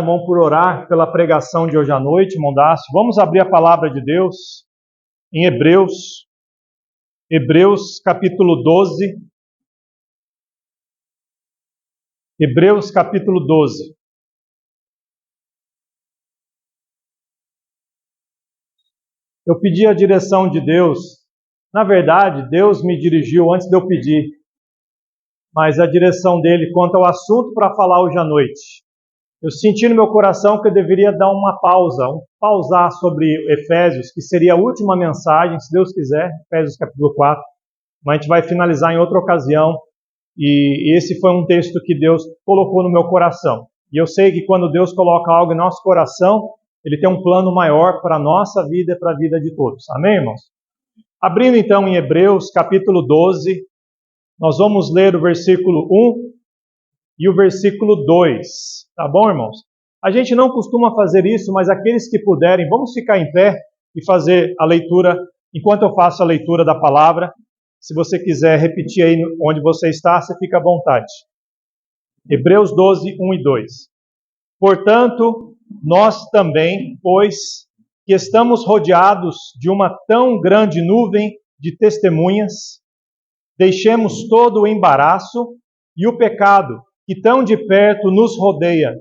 Irmão, por orar pela pregação de hoje à noite, irmão Dácio. Vamos abrir a palavra de Deus em Hebreus capítulo 12. Hebreus capítulo 12. Eu pedi a direção de Deus. Na verdade, Deus me dirigiu antes de eu pedir, mas a direção dele quanto ao assunto para falar hoje à noite. Eu senti no meu coração que eu deveria dar uma pausa, pausar sobre Efésios, que seria a última mensagem, se Deus quiser, Efésios capítulo 4, mas a gente vai finalizar em outra ocasião, e esse foi um texto que Deus colocou no meu coração. E eu sei que quando Deus coloca algo em nosso coração, Ele tem um plano maior para a nossa vida e para a vida de todos. Amém, irmãos? Abrindo então em Hebreus capítulo 12, nós vamos ler o versículo 1 e o versículo 2. Tá bom, irmãos? A gente não costuma fazer isso, mas aqueles que puderem, vamos ficar em pé e fazer a leitura, enquanto eu faço a leitura da palavra. Se você quiser repetir aí onde você está, você fica à vontade. Hebreus 12, 1 e 2. Portanto, nós também, pois que estamos rodeados de uma tão grande nuvem de testemunhas, deixemos todo o embaraço e o pecado que tão de perto nos rodeia,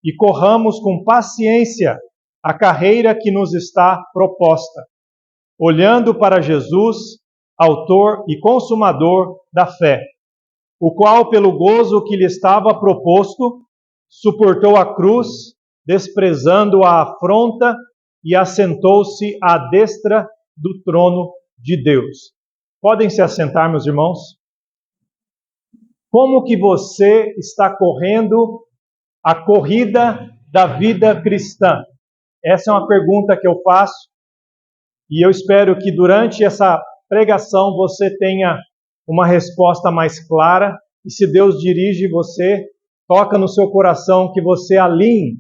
e corramos com paciência a carreira que nos está proposta, olhando para Jesus, autor e consumador da fé, o qual, pelo gozo que lhe estava proposto, suportou a cruz, desprezando a afronta, e assentou-se à destra do trono de Deus. Podem se assentar, meus irmãos? Como que você está correndo a corrida da vida cristã? Essa é uma pergunta que eu faço e eu espero que durante essa pregação você tenha uma resposta mais clara e se Deus dirige você, toca no seu coração que você alinhe,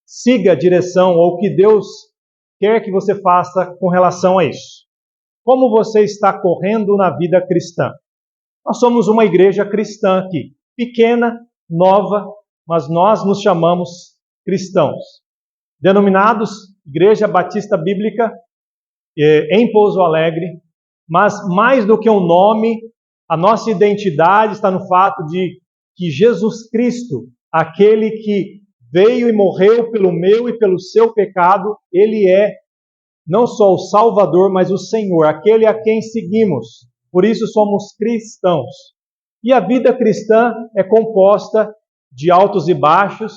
siga a direção ou que Deus quer que você faça com relação a isso. Como você está correndo na vida cristã? Nós somos uma igreja cristã aqui, pequena, nova, mas nós nos chamamos cristãos. Denominados Igreja Batista Bíblica em Pouso Alegre, mas mais do que um nome, a nossa identidade está no fato de que Jesus Cristo, aquele que veio e morreu pelo meu e pelo seu pecado, Ele é não só o Salvador, mas o Senhor, aquele a quem seguimos. Por isso somos cristãos. E a vida cristã é composta de altos e baixos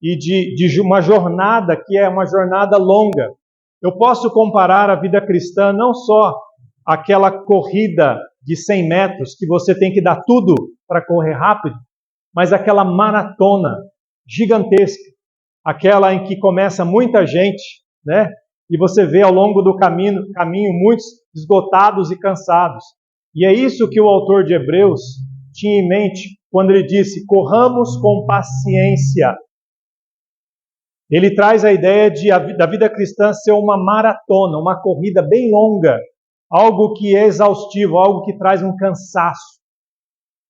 e de uma jornada que é uma jornada longa. Eu posso comparar a vida cristã não só àquela corrida de 100 metros que você tem que dar tudo para correr rápido, mas aquela maratona gigantesca, aquela em que começa muita gente, né? E você vê ao longo do caminho muitos esgotados e cansados. E é isso que o autor de Hebreus tinha em mente quando ele disse, corramos com paciência. Ele traz a ideia da vida cristã ser uma maratona, uma corrida bem longa, algo que é exaustivo, algo que traz um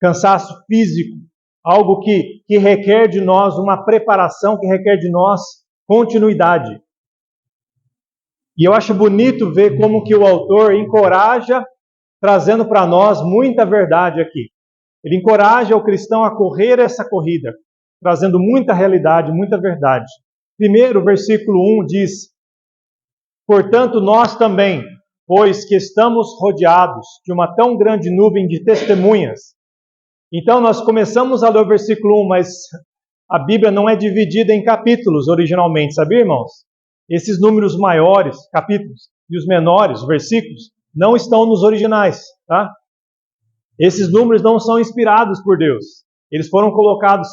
cansaço físico, algo que requer de nós uma preparação, que requer de nós continuidade. E eu acho bonito ver como que o autor encoraja, trazendo para nós muita verdade aqui. Ele encoraja o cristão a correr essa corrida, trazendo muita realidade, muita verdade. Primeiro, o versículo 1 diz, portanto, nós também, pois que estamos rodeados de uma tão grande nuvem de testemunhas. Então, nós começamos a ler o versículo 1, mas a Bíblia não é dividida em capítulos originalmente, sabia, irmãos? Esses números maiores, capítulos, e os menores, versículos, não estão nos originais, tá? Esses números não são inspirados por Deus. Eles foram colocados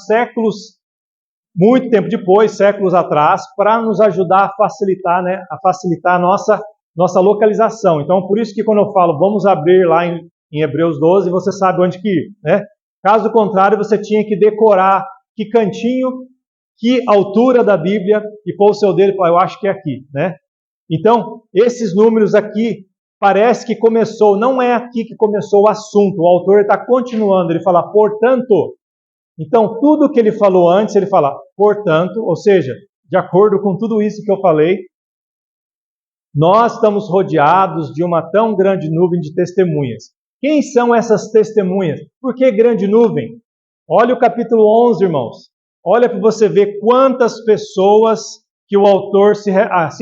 muito tempo depois, séculos atrás, para nos ajudar a facilitar, né? A facilitar a nossa localização. Então, por isso que quando eu falo, vamos abrir lá em Hebreus 12, você sabe onde que ir, né? Caso contrário, você tinha que decorar que cantinho, que altura da Bíblia, e pôr o seu dedo e falar, eu acho que é aqui, né? Então, esses números aqui, parece que começou, não é aqui que começou o assunto, o autor está continuando, ele fala, portanto, Então, tudo que ele falou antes, ele fala, portanto, ou seja, de acordo com tudo isso que eu falei, nós estamos rodeados de uma tão grande nuvem de testemunhas. Quem são essas testemunhas? Por que grande nuvem? Olha o capítulo 11, irmãos. Olha para você ver quantas pessoas que o autor se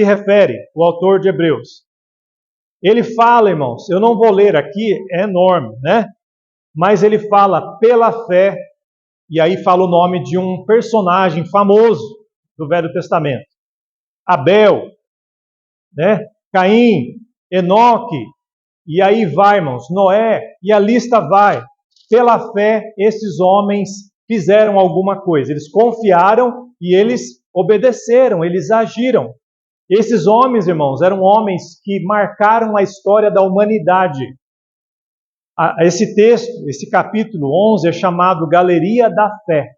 refere, o autor de Hebreus. Ele fala, irmãos, eu não vou ler aqui, é enorme, né? Mas ele fala pela fé, e aí fala o nome de um personagem famoso do Velho Testamento. Abel, né? Caim, Enoque, e aí vai, irmãos, Noé, e a lista vai. Pela fé, esses homens fizeram alguma coisa. Eles confiaram e eles obedeceram, eles agiram. Esses homens, irmãos, eram homens que marcaram a história da humanidade. Esse texto, esse capítulo 11 é chamado Galeria da Fé,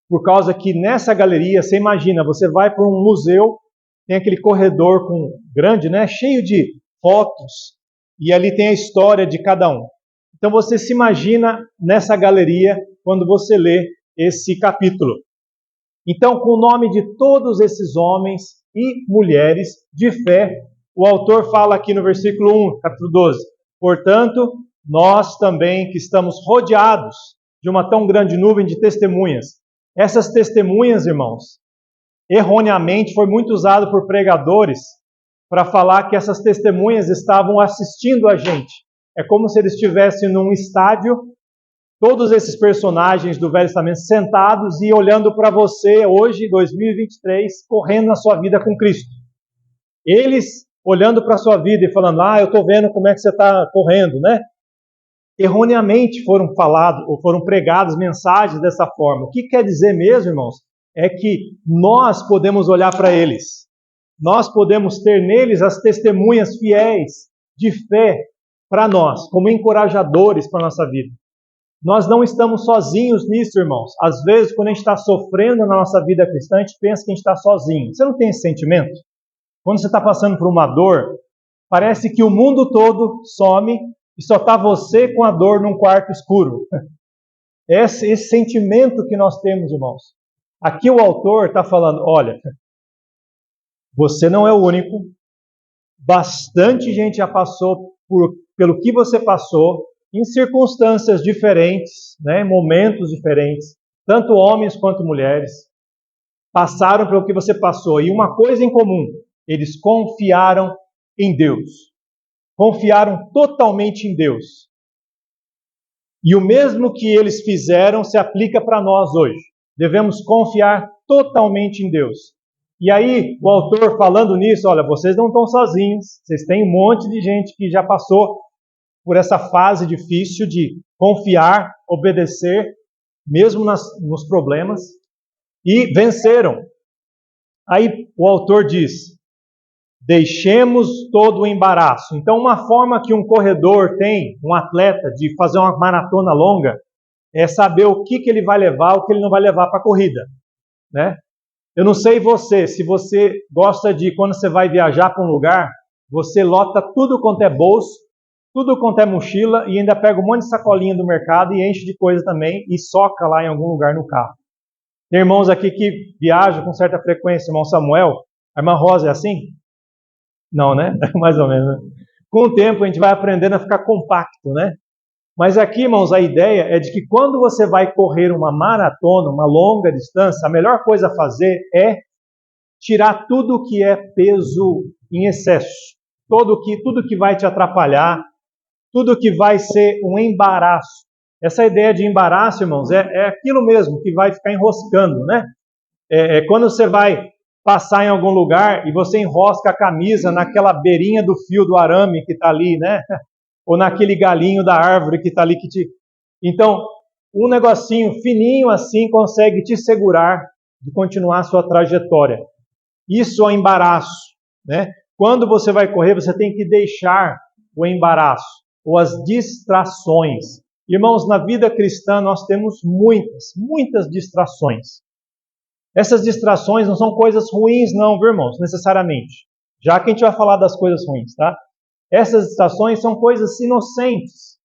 por causa que nessa galeria, você imagina, você vai para um museu, tem aquele corredor grande, né, cheio de fotos, e ali tem a história de cada um. Então você se imagina nessa galeria quando você lê esse capítulo. Então, com o nome de todos esses homens e mulheres de fé, o autor fala aqui no versículo 1, capítulo 12, portanto, nós também que estamos rodeados de uma tão grande nuvem de testemunhas. Essas testemunhas, irmãos, erroneamente foi muito usado por pregadores para falar que essas testemunhas estavam assistindo a gente. É como se eles estivessem num estádio, todos esses personagens do Velho Testamento sentados e olhando para você hoje, 2023, correndo na sua vida com Cristo. Eles olhando para a sua vida e falando, eu estou vendo como é que você está correndo, né? Erroneamente foram falados ou foram pregadas mensagens dessa forma. O que quer dizer mesmo, irmãos? É que nós podemos olhar para eles. Nós podemos ter neles as testemunhas fiéis de fé para nós, como encorajadores para a nossa vida. Nós não estamos sozinhos nisso, irmãos. Às vezes, quando a gente está sofrendo na nossa vida cristã, a gente pensa que a gente está sozinho. Você não tem esse sentimento? Quando você está passando por uma dor, parece que o mundo todo some e só está você com a dor num quarto escuro. Esse sentimento que nós temos, irmãos. Aqui o autor está falando, olha, você não é o único, bastante gente já passou pelo que você passou, em circunstâncias diferentes, né, momentos diferentes, tanto homens quanto mulheres, passaram pelo que você passou. E uma coisa em comum, eles confiaram em Deus. Confiaram totalmente em Deus. E o mesmo que eles fizeram se aplica para nós hoje. Devemos confiar totalmente em Deus. E aí, o autor falando nisso, olha, vocês não estão sozinhos, vocês têm um monte de gente que já passou por essa fase difícil de confiar, obedecer, mesmo nos problemas, e venceram. Aí o autor diz, deixemos todo o embaraço. Então, uma forma que um corredor tem, um atleta, de fazer uma maratona longa, é saber o que ele vai levar, o que ele não vai levar para a corrida, né? Eu não sei se você gosta de, quando você vai viajar para um lugar, você lota tudo quanto é bolso, tudo quanto é mochila, e ainda pega um monte de sacolinha do mercado e enche de coisa também, e soca lá em algum lugar no carro. Tem irmãos aqui que viajam com certa frequência, irmão Samuel, a irmã Rosa é assim? Não, né? Mais ou menos, né? Com o tempo a gente vai aprendendo a ficar compacto, né? Mas aqui, irmãos, a ideia é de que quando você vai correr uma maratona, uma longa distância, a melhor coisa a fazer é tirar tudo que é peso em excesso. Tudo que vai te atrapalhar, tudo que vai ser um embaraço. Essa ideia de embaraço, irmãos, é aquilo mesmo que vai ficar enroscando, né? Quando você vai passar em algum lugar e você enrosca a camisa naquela beirinha do fio do arame que está ali, né? Ou naquele galinho da árvore que está ali que te... Então, um negocinho fininho assim consegue te segurar de continuar a sua trajetória. Isso é embaraço, né? Quando você vai correr, você tem que deixar o embaraço ou as distrações. Irmãos, na vida cristã nós temos muitas distrações. Essas distrações não são coisas ruins não, viu, irmãos? Necessariamente. Já que a gente vai falar das coisas ruins, tá? Essas distrações são coisas inocentes,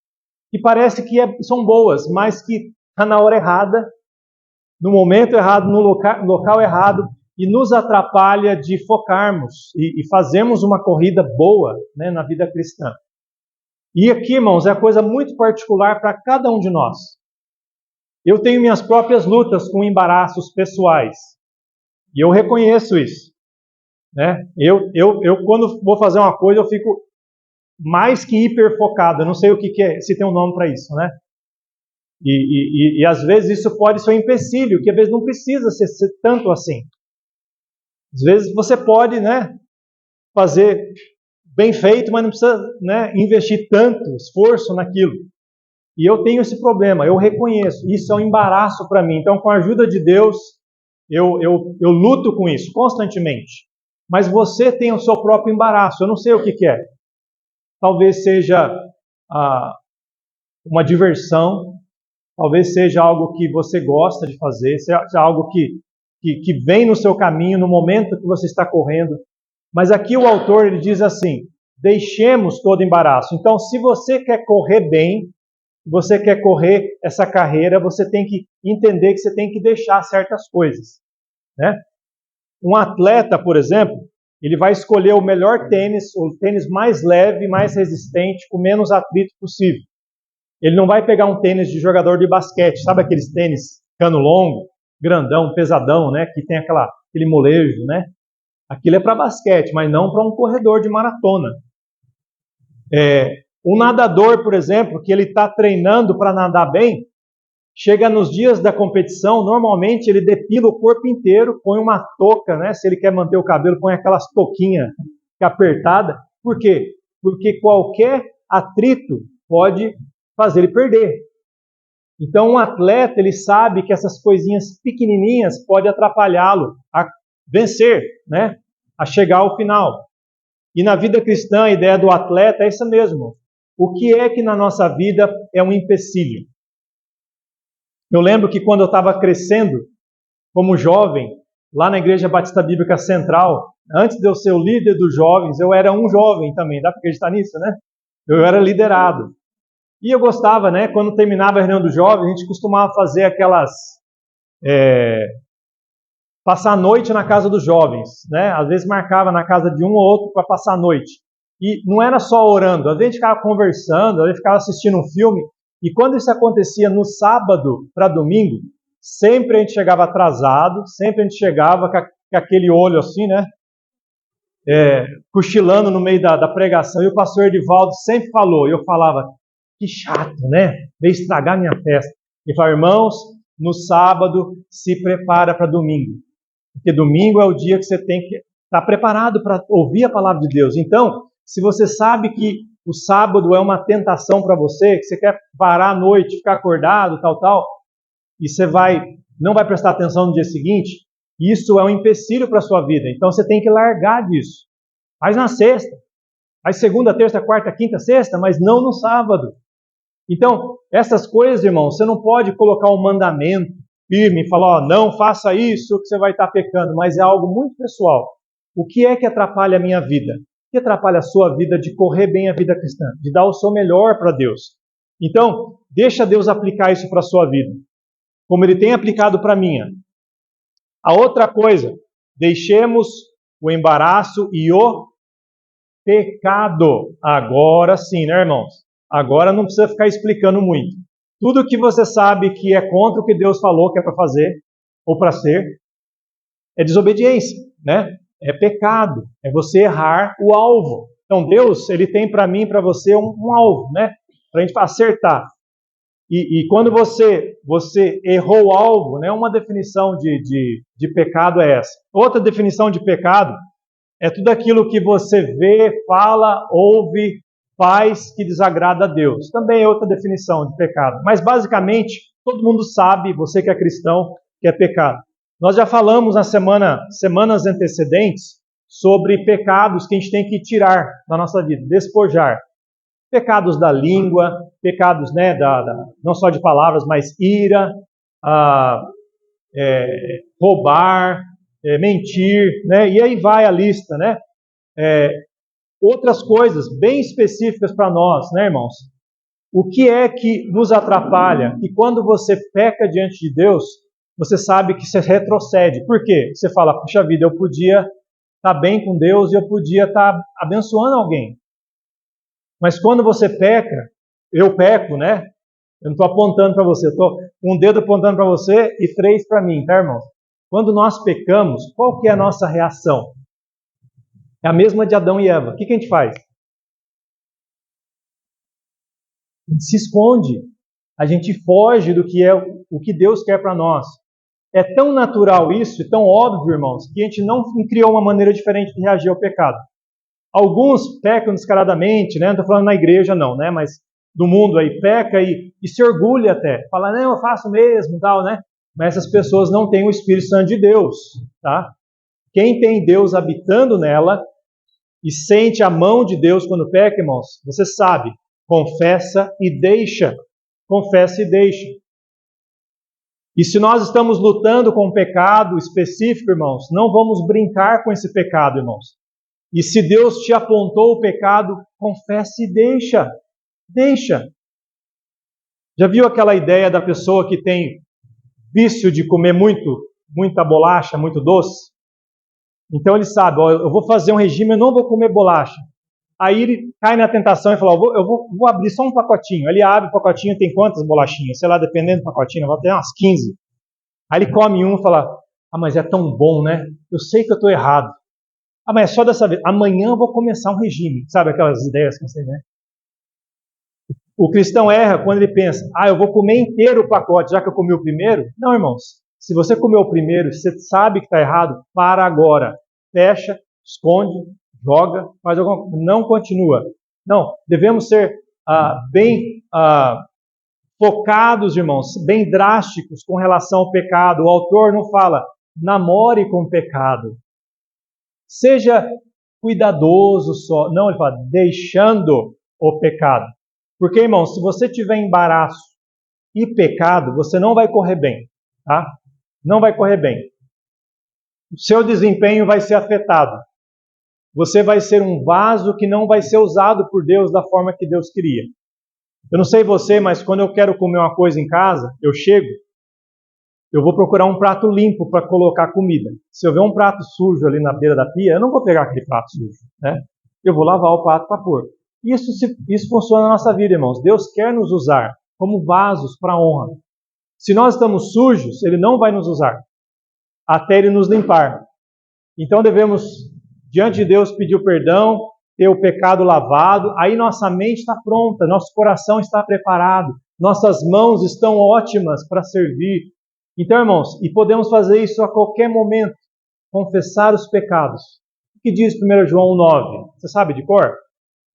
que parece que são boas, mas que está na hora errada no momento errado, no local errado, e nos atrapalha de focarmos e fazermos uma corrida boa, né, na vida cristã. E aqui, irmãos, é coisa muito particular para cada um de nós. Eu tenho minhas próprias lutas com embaraços pessoais, e eu reconheço isso, né? Eu quando vou fazer uma coisa, eu fico mais que hiper focado. Eu não sei o que é, se tem um nome para isso, né? E às vezes isso pode ser um empecilho, que às vezes não precisa ser tanto assim. Às vezes você pode, né, fazer bem feito, mas não precisa, né, investir tanto esforço naquilo. E eu tenho esse problema, eu reconheço, isso é um embaraço para mim. Então, com a ajuda de Deus, eu luto com isso constantemente. Mas você tem o seu próprio embaraço, eu não sei o que é. Talvez seja uma diversão, talvez seja algo que você gosta de fazer, seja algo que vem no seu caminho, no momento que você está correndo. Mas aqui o autor ele diz assim, deixemos todo embaraço. Então, se você quer correr bem, você quer correr essa carreira, você tem que entender que você tem que deixar certas coisas, né? Um atleta, por exemplo, ele vai escolher o melhor tênis, o tênis mais leve, mais resistente, com menos atrito possível. Ele não vai pegar um tênis de jogador de basquete, sabe aqueles tênis cano longo, grandão, pesadão, né, que tem aquele molejo, né? Aquilo é para basquete, mas não para um corredor de maratona. Um nadador, por exemplo, que ele está treinando para nadar bem, chega nos dias da competição, normalmente ele depila o corpo inteiro, põe uma touca, né? Se ele quer manter o cabelo, põe aquelas touquinhas apertadas. Por quê? Porque qualquer atrito pode fazer ele perder. Então, um atleta, ele sabe que essas coisinhas pequenininhas podem atrapalhá-lo a vencer, né? A chegar ao final. E na vida cristã, a ideia do atleta é isso mesmo. O que é que na nossa vida é um empecilho? Eu lembro que quando eu estava crescendo como jovem, lá na Igreja Batista Bíblica Central, antes de eu ser o líder dos jovens, eu era um jovem também, dá para acreditar nisso, né? Eu era liderado. E eu gostava, né? Quando terminava a reunião dos jovens, a gente costumava fazer aquelas... passar a noite na casa dos jovens, né? Às vezes marcava na casa de um ou outro para passar a noite. E não era só orando, às vezes a gente ficava conversando, às vezes ficava assistindo um filme. E quando isso acontecia no sábado para domingo, sempre a gente chegava atrasado, sempre a gente chegava com aquele olho assim, né? Cochilando no meio da pregação. E o pastor Edivaldo sempre falou, e eu falava, que chato, né? Veio estragar minha festa. Ele falou, irmãos, no sábado se prepara para domingo. Porque domingo é o dia que você tem que estar preparado para ouvir a palavra de Deus. Então, se você sabe que o sábado é uma tentação para você, que você quer parar à noite, ficar acordado, tal, e você não vai prestar atenção no dia seguinte, isso é um empecilho para a sua vida. Então você tem que largar disso. Faz na sexta, faz segunda, terça, quarta, quinta, sexta, mas não no sábado. Então, essas coisas, irmão, você não pode colocar um mandamento firme e falar, não faça isso que você vai estar pecando, mas é algo muito pessoal. O que é que atrapalha a minha vida? O que atrapalha a sua vida de correr bem a vida cristã? De dar o seu melhor para Deus. Então, deixa Deus aplicar isso para a sua vida, como Ele tem aplicado para a minha. A outra coisa, deixemos o embaraço e o pecado. Agora sim, né, irmãos? Agora não precisa ficar explicando muito. Tudo que você sabe que é contra o que Deus falou que é para fazer, ou para ser, é desobediência, né? É pecado, é você errar o alvo. Então Deus, Ele tem para mim e para você um alvo, né? Para a gente acertar. E quando você errou o alvo, né? Uma definição de pecado é essa. Outra definição de pecado é tudo aquilo que você vê, fala, ouve, faz que desagrada a Deus. Também é outra definição de pecado. Mas basicamente, todo mundo sabe, você que é cristão, que é pecado. Nós já falamos nas semanas antecedentes sobre pecados que a gente tem que tirar da nossa vida, despojar. Pecados da língua, pecados, né, não só de palavras, mas ira, roubar, mentir, né, e aí vai a lista, né? Outras coisas bem específicas para nós, né, irmãos? O que é que nos atrapalha? E quando você peca diante de Deus, você sabe que você retrocede. Por quê? Você fala, puxa vida, eu podia estar bem com Deus e eu podia estar abençoando alguém. Mas quando você peca, eu peco, né? Eu não estou apontando para você, eu estou um dedo apontando para você e 3 para mim, tá, irmão? Quando nós pecamos, qual que é a nossa reação? É a mesma de Adão e Eva. O que a gente faz? A gente se esconde. A gente foge do que é o que Deus quer para nós. É tão natural isso, tão óbvio, irmãos, que a gente não criou uma maneira diferente de reagir ao pecado. Alguns pecam descaradamente, né? Não estou falando na igreja não, né? Mas do mundo aí, peca e se orgulha até. Fala, não, eu faço mesmo, tal, né? Mas essas pessoas não têm o Espírito Santo de Deus, tá? Quem tem Deus habitando nela e sente a mão de Deus quando peca, irmãos, você sabe, confessa e deixa. Confessa e deixa. E se nós estamos lutando com um pecado específico, irmãos, não vamos brincar com esse pecado, irmãos. E se Deus te apontou o pecado, confesse e deixa. Deixa. Já viu aquela ideia da pessoa que tem vício de comer muita bolacha, muito doce? Então ele sabe, ó, eu vou fazer um regime, eu não vou comer bolacha. Aí ele cai na tentação e fala, eu vou abrir só um pacotinho. Ele abre o pacotinho, tem quantas bolachinhas? Sei lá, dependendo do pacotinho, vai ter umas 15. Aí ele come um e fala, mas é tão bom, né? Eu sei que eu estou errado. Mas é só dessa vez. Amanhã eu vou começar um regime. Sabe aquelas ideias que você, né? O cristão erra quando ele pensa, eu vou comer inteiro o pacote, já que eu comi o primeiro. Não, irmãos. Se você comeu o primeiro, você sabe que está errado, para agora. Fecha, esconde, joga, faz alguma coisa. Não continua. Não, devemos ser bem focados, irmãos, bem drásticos com relação ao pecado. O autor não fala, namore com o pecado. Seja cuidadoso só. Não, ele fala, deixando o pecado. Porque, irmão, se você tiver embaraço e pecado, você não vai correr bem, tá? Não vai correr bem. O seu desempenho vai ser afetado. Você vai ser um vaso que não vai ser usado por Deus da forma que Deus queria. Eu não sei você, mas quando eu quero comer uma coisa em casa, eu chego, eu vou procurar um prato limpo para colocar comida. Se eu ver um prato sujo ali na beira da pia, eu não vou pegar aquele prato sujo, né? Eu vou lavar o prato para pôr. Isso funciona na nossa vida, irmãos. Deus quer nos usar como vasos para a honra. Se nós estamos sujos, Ele não vai nos usar até Ele nos limpar. Então devemos, diante de Deus, pedir o perdão, ter o pecado lavado, aí nossa mente está pronta, nosso coração está preparado, nossas mãos estão ótimas para servir. Então, irmãos, e podemos fazer isso a qualquer momento, confessar os pecados. O que diz 1 João 9? Você sabe de cor?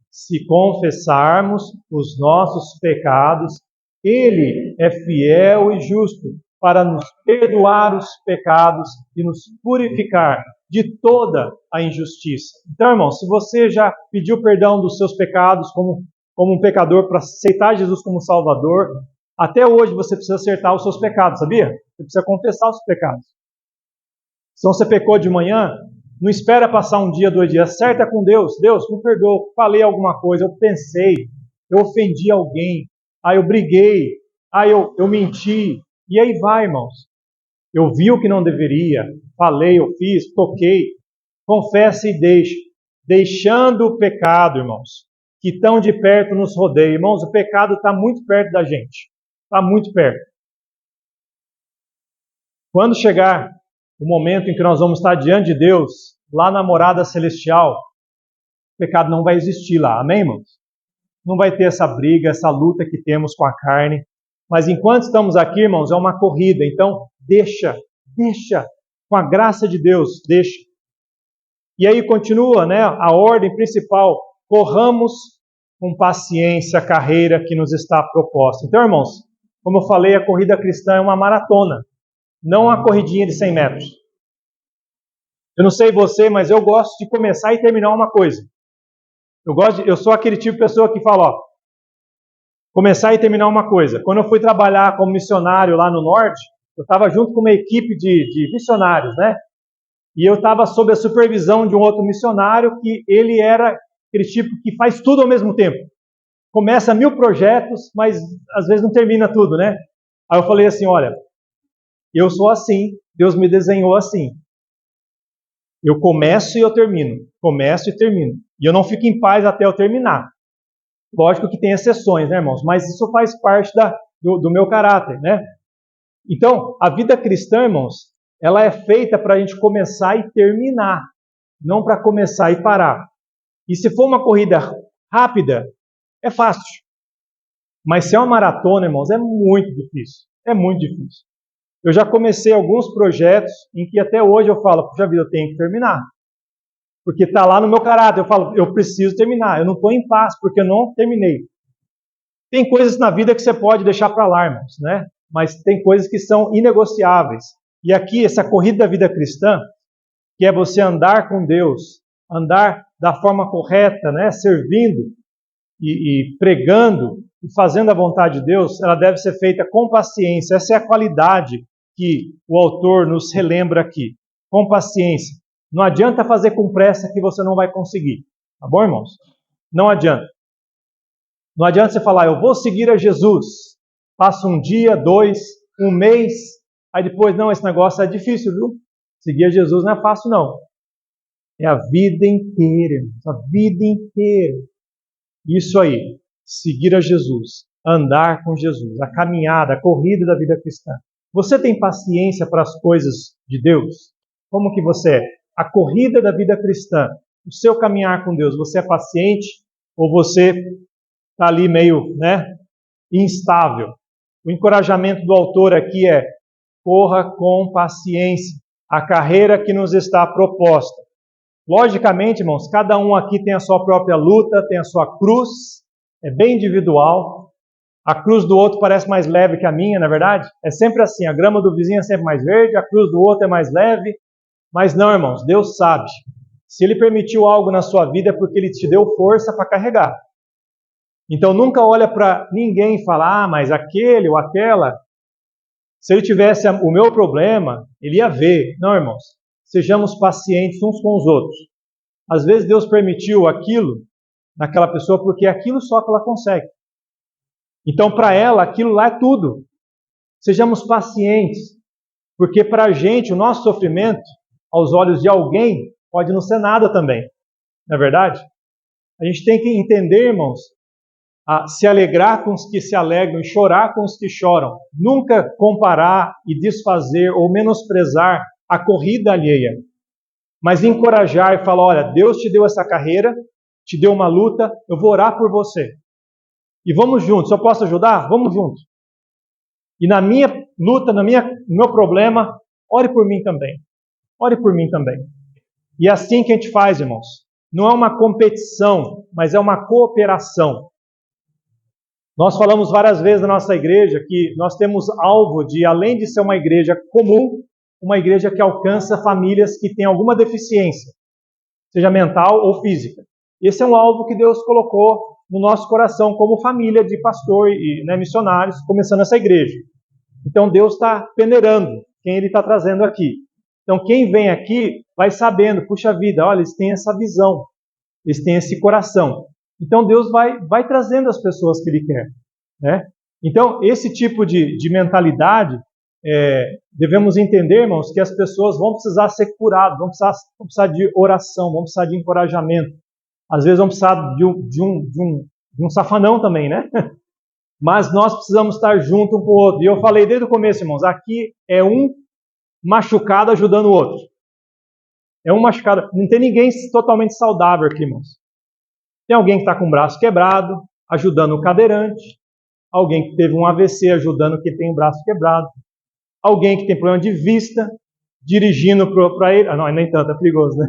Se confessarmos os nossos pecados, Ele é fiel e justo para nos perdoar os pecados e nos purificar de toda a injustiça. Então, irmão, se você já pediu perdão dos seus pecados como um pecador para aceitar Jesus como Salvador, até hoje você precisa acertar os seus pecados, sabia? Você precisa confessar os pecados. Se você pecou de manhã, não espera passar um dia, 2 dias, acerta com Deus. Deus, me perdoa, falei alguma coisa, eu pensei, eu ofendi alguém, eu briguei, eu menti. E aí vai, irmãos. Eu vi o que não deveria, falei, eu fiz, toquei. Confessa e deixa. Deixando o pecado, irmãos, que tão de perto nos rodeia. Irmãos, o pecado está muito perto da gente. Está muito perto. Quando chegar o momento em que nós vamos estar diante de Deus, lá na morada celestial, o pecado não vai existir lá. Amém, irmãos? Não vai ter essa briga, essa luta que temos com a carne. Mas enquanto estamos aqui, irmãos, é uma corrida. Então, deixa. Com a graça de Deus, deixa. E aí continua, né? A ordem principal. Corramos com paciência a carreira que nos está proposta. Então, irmãos, como eu falei, a corrida cristã é uma maratona. Não uma corridinha de 100 metros. Eu não sei você, mas eu gosto de começar e terminar uma coisa. Eu sou aquele tipo de pessoa que fala, começar e terminar uma coisa. Quando eu fui trabalhar como missionário lá no norte, eu estava junto com uma equipe de missionários, né? E eu estava sob a supervisão de um outro missionário que ele era aquele tipo que faz tudo ao mesmo tempo. Começa 1000 projetos, mas às vezes não termina tudo, né? Aí eu falei assim, olha, eu sou assim, Deus me desenhou assim. Eu começo e eu termino, começo e termino. E eu não fico em paz até eu terminar. Lógico que tem exceções, né, irmãos? Mas isso faz parte do meu caráter, né? Então, a vida cristã, irmãos, ela é feita para a gente começar e terminar, não para começar e parar. E se for uma corrida rápida, é fácil. Mas se é uma maratona, irmãos, é muito difícil. É muito difícil. Eu já comecei alguns projetos em que até hoje eu falo, puxa vida, eu tenho que terminar. Porque está lá no meu caráter. Eu falo, eu preciso terminar. Eu não estou em paz porque eu não terminei. Tem coisas na vida que você pode deixar para lá, irmãos, né? Mas tem coisas que são inegociáveis. E aqui, essa corrida da vida cristã, que é você andar com Deus, andar da forma correta, né? Servindo e pregando e fazendo a vontade de Deus, ela deve ser feita com paciência. Essa é a qualidade que o autor nos relembra aqui. Com paciência. Não adianta fazer com pressa que você não vai conseguir. Tá bom, irmãos? Não adianta. Não adianta você falar, eu vou seguir a Jesus. Passa um dia, 2, um mês, aí depois, não, esse negócio é difícil, viu? Seguir a Jesus não é fácil, não. É a vida inteira, irmãos, a vida inteira. Isso aí, seguir a Jesus, andar com Jesus, a caminhada, a corrida da vida cristã. Você tem paciência para as coisas de Deus? Como que você é? A corrida da vida cristã, o seu caminhar com Deus, você é paciente ou você está ali meio, né, instável? O encorajamento do autor aqui é: corra com paciência a carreira que nos está proposta. Logicamente, irmãos, cada um aqui tem a sua própria luta, tem a sua cruz, é bem individual. A cruz do outro parece mais leve que a minha, na é verdade? É sempre assim, a grama do vizinho é sempre mais verde, a cruz do outro é mais leve. Mas não, irmãos, Deus sabe. Se Ele permitiu algo na sua vida é porque Ele te deu força para carregar. Então nunca olha para ninguém e fala, ah, mas aquele ou aquela, se ele tivesse o meu problema, ele ia ver. Não, irmãos, sejamos pacientes uns com os outros. Às vezes Deus permitiu aquilo naquela pessoa porque é aquilo só que ela consegue. Então para ela aquilo lá é tudo. Sejamos pacientes, porque para a gente o nosso sofrimento, aos olhos de alguém, pode não ser nada também. Não é verdade? A gente tem que entender, irmãos, a se alegrar com os que se alegram e chorar com os que choram. Nunca comparar e desfazer ou menosprezar a corrida alheia. Mas encorajar e falar, olha, Deus te deu essa carreira, te deu uma luta, eu vou orar por você. E vamos juntos. Se eu posso ajudar? Vamos juntos. E na minha luta, no meu problema, ore por mim também. Ore por mim também. E é assim que a gente faz, irmãos. Não é uma competição, mas é uma cooperação. Nós falamos várias vezes na nossa igreja que nós temos alvo de, além de ser uma igreja comum, uma igreja que alcança famílias que têm alguma deficiência, seja mental ou física. Esse é um alvo que Deus colocou no nosso coração como família de pastor e missionários, começando essa igreja. Então Deus está peneirando quem Ele está trazendo aqui. Então quem vem aqui vai sabendo, puxa vida, olha, eles têm essa visão, eles têm esse coração. Então Deus vai trazendo as pessoas que Ele quer, né? Então esse tipo de mentalidade, devemos entender, irmãos, que as pessoas vão precisar ser curadas, vão precisar de oração, vão precisar de encorajamento. Às vezes vão precisar de um safanão também, né? Mas nós precisamos estar junto um com o outro. E eu falei desde o começo, irmãos, aqui é um machucado ajudando o outro. É um machucado. Não tem ninguém totalmente saudável aqui, irmãos. Tem alguém que está com o braço quebrado, ajudando o cadeirante. Alguém que teve um AVC, ajudando o que tem o braço quebrado. Alguém que tem problema de vista, dirigindo para ele. Ah, não, nem tanto, é perigoso, né?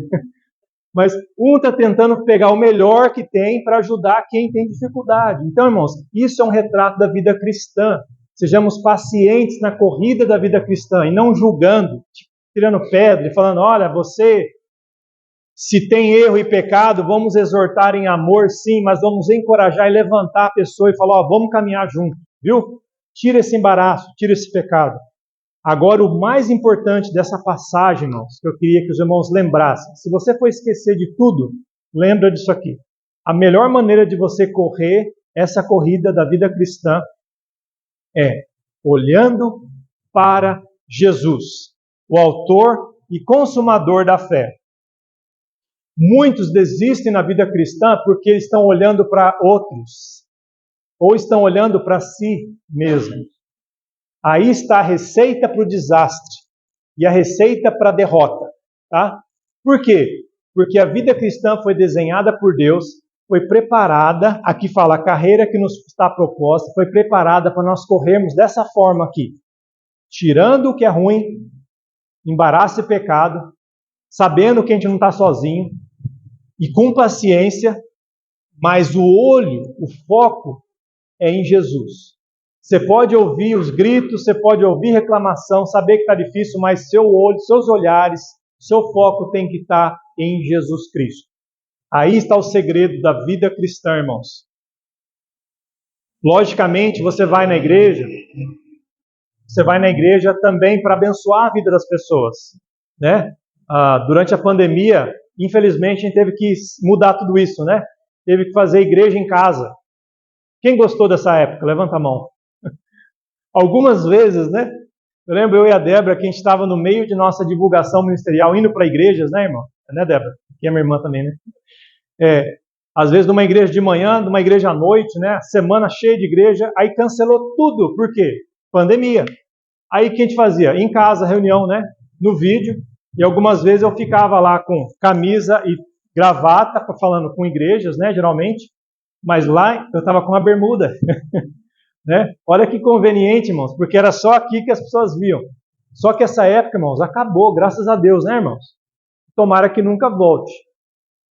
Mas um está tentando pegar o melhor que tem para ajudar quem tem dificuldade. Então, irmãos, isso é um retrato da vida cristã. Sejamos pacientes na corrida da vida cristã e não julgando, tirando pedra e falando, olha, você, se tem erro e pecado, vamos exortar em amor, sim, mas vamos encorajar e levantar a pessoa e falar, ó, vamos caminhar junto, viu? Tira esse embaraço, tira esse pecado. Agora, o mais importante dessa passagem, irmãos, que eu queria que os irmãos lembrassem, se você for esquecer de tudo, lembra disso aqui. A melhor maneira de você correr essa corrida da vida cristã é olhando para Jesus, o autor e consumador da fé. Muitos desistem na vida cristã porque estão olhando para outros, ou estão olhando para si mesmos. Aí está a receita para o desastre e a receita para a derrota. Tá? Por quê? Porque a vida cristã foi desenhada por Deus, foi preparada, aqui fala a carreira que nos está proposta, foi preparada para nós corrermos dessa forma aqui, tirando o que é ruim, embaraço e pecado, sabendo que a gente não está sozinho, e com paciência, mas o olho, o foco é em Jesus. Você pode ouvir os gritos, você pode ouvir reclamação, saber que está difícil, mas seu olho, seus olhares, seu foco tem que estar em Jesus Cristo. Aí está o segredo da vida cristã, irmãos. Logicamente, você vai na igreja também para abençoar a vida das pessoas, né? Durante a pandemia, infelizmente, a gente teve que mudar tudo isso, né? Teve que fazer igreja em casa. Quem gostou dessa época? Levanta a mão. Algumas vezes, né? Eu lembro eu e a Débora que a gente estava no meio de nossa divulgação ministerial, indo para igrejas, né, irmão? Né, Débora? Que é minha irmã também, né? Às vezes numa igreja de manhã, numa igreja à noite, né? Semana cheia de igreja, aí cancelou tudo. Por quê? Pandemia. Aí o que a gente fazia? Em casa, reunião, né? No vídeo. E algumas vezes eu ficava lá com camisa e gravata, falando com igrejas, né? Geralmente. Mas lá eu estava com uma bermuda. Né? Olha que conveniente, irmãos, porque era só aqui que as pessoas viam. Só que essa época, irmãos, acabou, graças a Deus, né, irmãos? Tomara que nunca volte.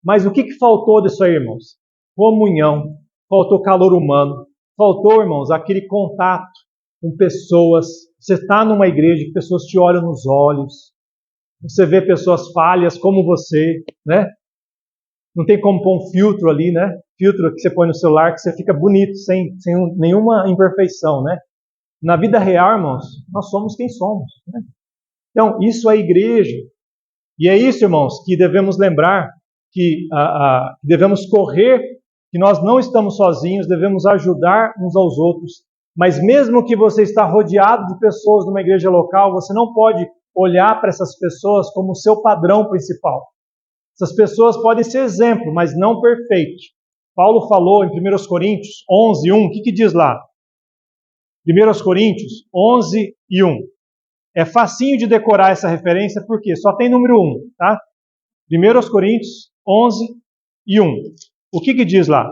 Mas o que faltou disso aí, irmãos? Comunhão, faltou calor humano, faltou, irmãos, aquele contato com pessoas. Você está numa igreja que pessoas te olham nos olhos, você vê pessoas falhas como você, né? Não tem como pôr um filtro ali, né? Filtro que você põe no celular, que você fica bonito, sem nenhuma imperfeição, né? Na vida real, irmãos, nós somos quem somos, né? Então, isso é igreja. E é isso, irmãos, que devemos lembrar, que devemos correr, que nós não estamos sozinhos, devemos ajudar uns aos outros. Mas mesmo que você está rodeado de pessoas numa igreja local, você não pode olhar para essas pessoas como seu padrão principal. Essas pessoas podem ser exemplo, mas não perfeito. Paulo falou em 1 Coríntios 11, 1, o que diz lá? 1 Coríntios 11 e 1. É facinho de decorar essa referência, porque só tem número 1, tá? 1 Coríntios 11 e 1. O que diz lá?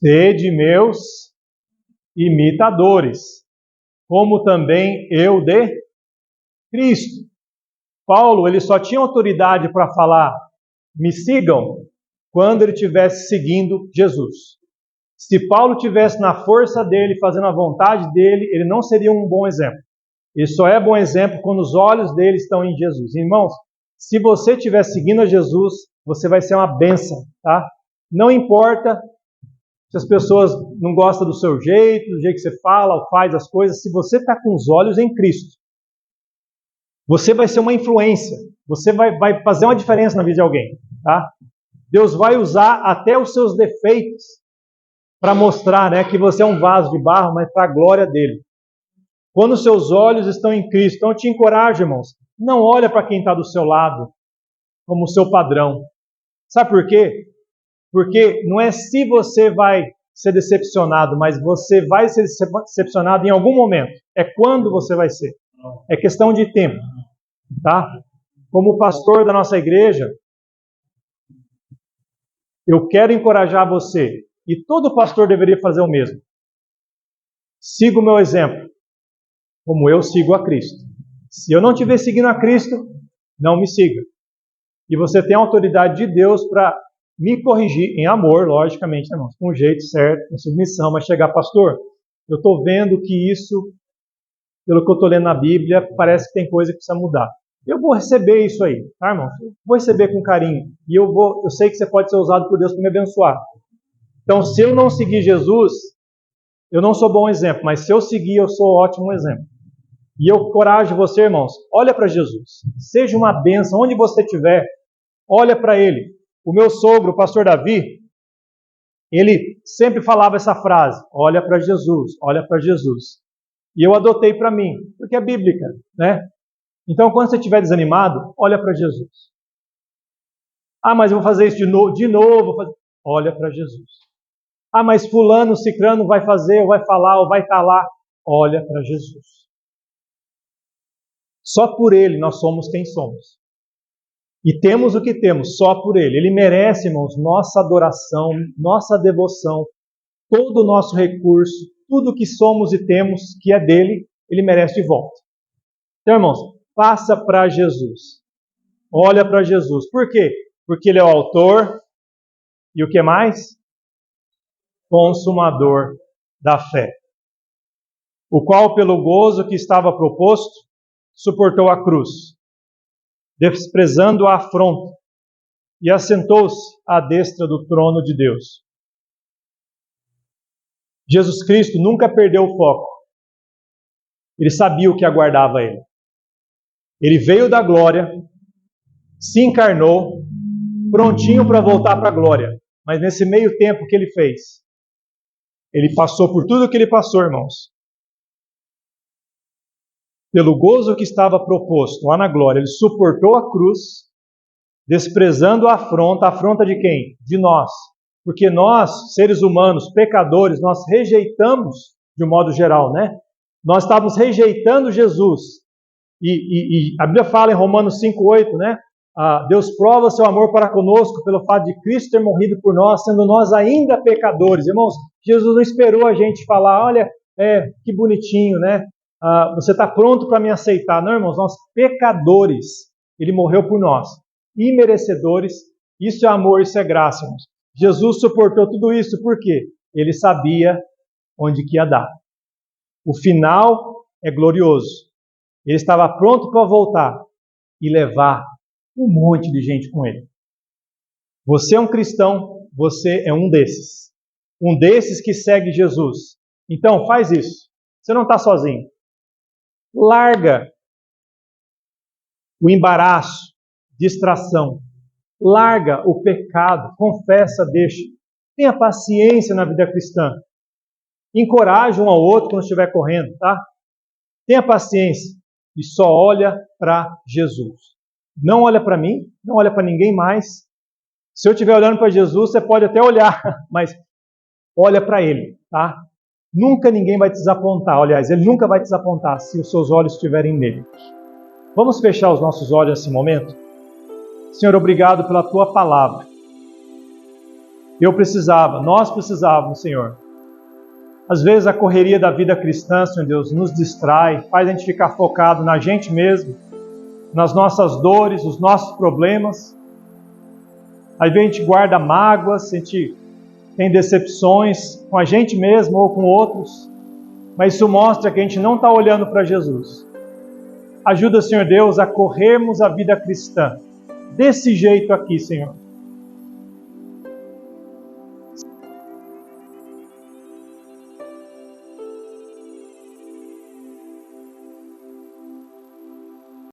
Sede meus imitadores, como também eu de Cristo. Paulo, ele só tinha autoridade para falar, me sigam, quando ele estivesse seguindo Jesus. Se Paulo estivesse na força dele, fazendo a vontade dele, ele não seria um bom exemplo. Ele só é bom exemplo quando os olhos dele estão em Jesus. Irmãos, se você estiver seguindo a Jesus, você vai ser uma bênção, tá? Não importa se as pessoas não gostam do seu jeito, do jeito que você fala ou faz as coisas, se você está com os olhos em Cristo, você vai ser uma influência, você vai fazer uma diferença na vida de alguém, tá? Deus vai usar até os seus defeitos para mostrar, né, que você é um vaso de barro, mas para a glória dele. Quando os seus olhos estão em Cristo, então eu te encorajo, irmãos, não olha para quem está do seu lado como o seu padrão. Sabe por quê? Porque não é se você vai ser decepcionado, mas você vai ser decepcionado em algum momento. É quando você vai ser. É questão de tempo, tá? Como pastor da nossa igreja, eu quero encorajar você, e todo pastor deveria fazer o mesmo. Siga o meu exemplo, como eu sigo a Cristo. Se eu não estiver seguindo a Cristo, não me siga. E você tem a autoridade de Deus para me corrigir, em amor, logicamente, né, irmãos? Com o jeito certo, com submissão, mas chegar, pastor, eu estou vendo que isso, pelo que eu estou lendo na Bíblia, parece que tem coisa que precisa mudar. Eu vou receber isso aí, tá, irmão? Eu vou receber com carinho. E eu sei que você pode ser usado por Deus para me abençoar. Então, se eu não seguir Jesus, eu não sou bom exemplo, mas se eu seguir, eu sou ótimo exemplo. E eu encorajo você, irmãos, olha para Jesus. Seja uma bênção, onde você estiver, olha para Ele. O meu sogro, o pastor Davi, ele sempre falava essa frase, olha para Jesus, olha para Jesus. E eu adotei para mim, porque é bíblica, né? Então, quando você estiver desanimado, olha para Jesus. Ah, mas eu vou fazer isso de novo. Olha para Jesus. Ah, mas fulano, cicrano vai fazer, ou vai falar, ou vai estar lá. Olha para Jesus. Só por Ele nós somos quem somos. E temos o que temos, só por Ele. Ele merece, irmãos, nossa adoração, nossa devoção, todo o nosso recurso, tudo que somos e temos, que é dele, Ele merece de volta. Então, irmãos, passa para Jesus. Olha para Jesus. Por quê? Porque Ele é o autor e o que mais? Consumador da fé. O qual, pelo gozo que estava proposto, suportou a cruz, desprezando a afronta, e assentou-se à destra do trono de Deus. Jesus Cristo nunca perdeu o foco. Ele sabia o que aguardava Ele. Ele veio da glória, se encarnou, prontinho para voltar para a glória. Mas nesse meio tempo, o que Ele fez? Ele passou por tudo o que Ele passou, irmãos. Pelo gozo que estava proposto lá na glória, Ele suportou a cruz, desprezando a afronta de quem? De nós. Porque nós, seres humanos, pecadores, nós rejeitamos, de um modo geral, né? Nós estávamos rejeitando Jesus. E a Bíblia fala em Romanos 5,8, né? Deus prova seu amor para conosco pelo fato de Cristo ter morrido por nós, sendo nós ainda pecadores. Irmãos, Jesus não esperou a gente falar, olha, que bonitinho, né? Você está pronto para me aceitar. Não, irmãos, nós pecadores, Ele morreu por nós. Imerecedores, isso é amor, isso é graça, irmãos. Jesus suportou tudo isso, por quê? Ele sabia onde que ia dar. O final é glorioso. Ele estava pronto para voltar e levar um monte de gente com Ele. Você é um cristão, você é um desses. Um desses que segue Jesus. Então, faz isso. Você não está sozinho. Larga o embaraço, distração. Larga o pecado, confessa, deixa. Tenha paciência na vida cristã. Encoraje um ao outro quando estiver correndo, tá? Tenha paciência e só olha para Jesus. Não olha para mim, não olha para ninguém mais. Se eu estiver olhando para Jesus, você pode até olhar, mas olha para Ele, tá? Nunca ninguém vai te desapontar. Aliás, Ele nunca vai te desapontar se os seus olhos estiverem nele. Vamos fechar os nossos olhos nesse momento? Senhor, obrigado pela Tua palavra. Nós precisávamos, Senhor. Às vezes a correria da vida cristã, Senhor Deus, nos distrai, faz a gente ficar focado na gente mesmo, nas nossas dores, os nossos problemas. Às vezes a gente guarda mágoas, a gente tem decepções com a gente mesmo ou com outros, mas isso mostra que a gente não está olhando para Jesus. Ajuda, Senhor Deus, a corrermos a vida cristã desse jeito aqui, Senhor.